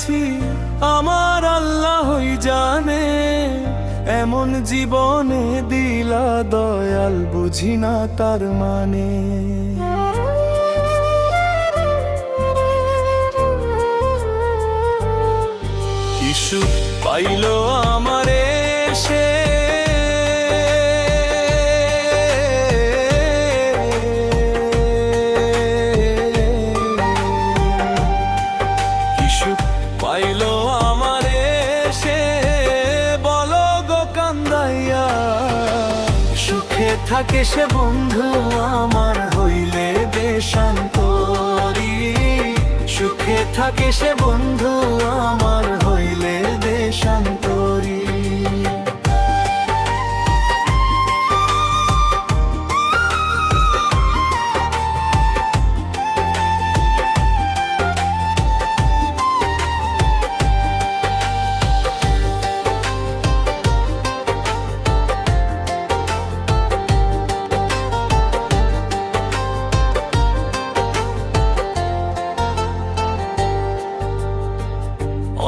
আছি আমার আল্লাহই জানে, এমন জীবনে দিলা দয়াল বুঝি না তার মানে। কি সুখ পাইলো আমারে সে, কি সুখ পাইলো আমারে সে, বলো গো কান্দাইয়া। সুখে থাকে সে বন্ধু আমার হইলে দেশান্তরী, সুখে থাকে সে বন্ধু আমার হইলে দেশান্তরী।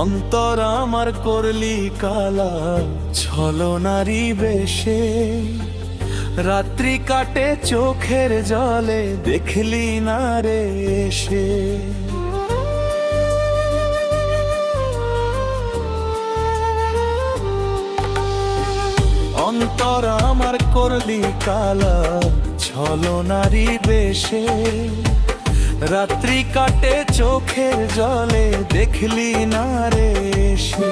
অন্তর আমার করলি কালা ছলনারি বেশে, রাত্রি কাটে চোখের জলে দেখলি না রে এসে। অন্তর আমার করলি কালা ছলনারি বেশে, রাত্রি কাটে চোখের জলে দেখলি না রে এসে।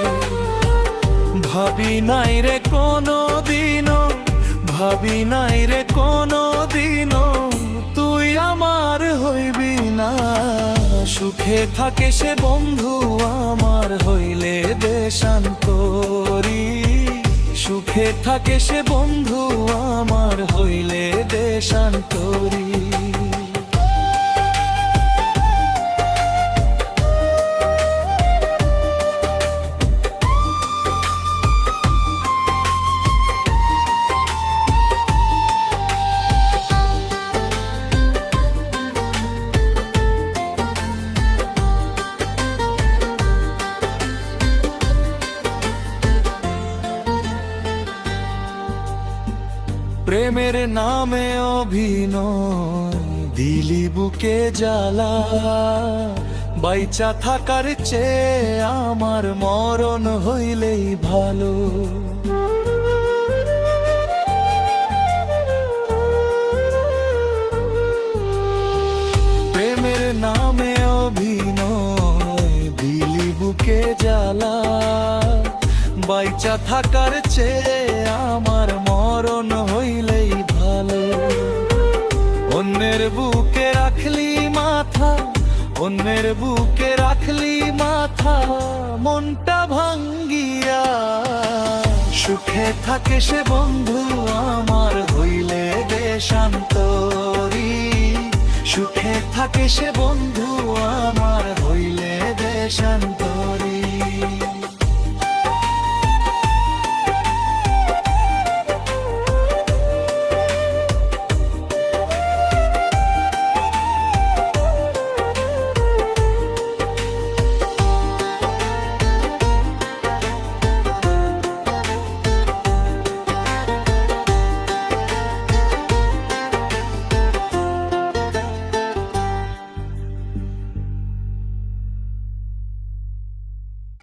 ভাবি নাই রে কোনো দিনও, ভাবি নাই রে কোনো দিনও তুই আমার হইবি না। সুখে থাকে সে বন্ধু আমার হইলে দেশান্তরী, সুখে থাকে সে বন্ধু আমার হইলে দেশান্তরী। প্রেমের নামে অভিনয় দিলি বুকে জ্বালা, বাইচা থাকার চেয়ে আমার মরণ হইলেই ভালো। প্রেমের নামে অভিনয় দিলি বুকে জ্বালা, বাইচা থাকার চেয়ে আমার মরণ হইলেই ভালো। অন্যের বুকে রাখলি মাথা, অন্যের বুকে রাখলি মাথা মনটা ভাঙ্গিয়া। সুখে থাকে সে বন্ধু আমার হইলে দেশান্তরী, সুখে থাকে সে বন্ধু আমার হইলে দেশান্তরী।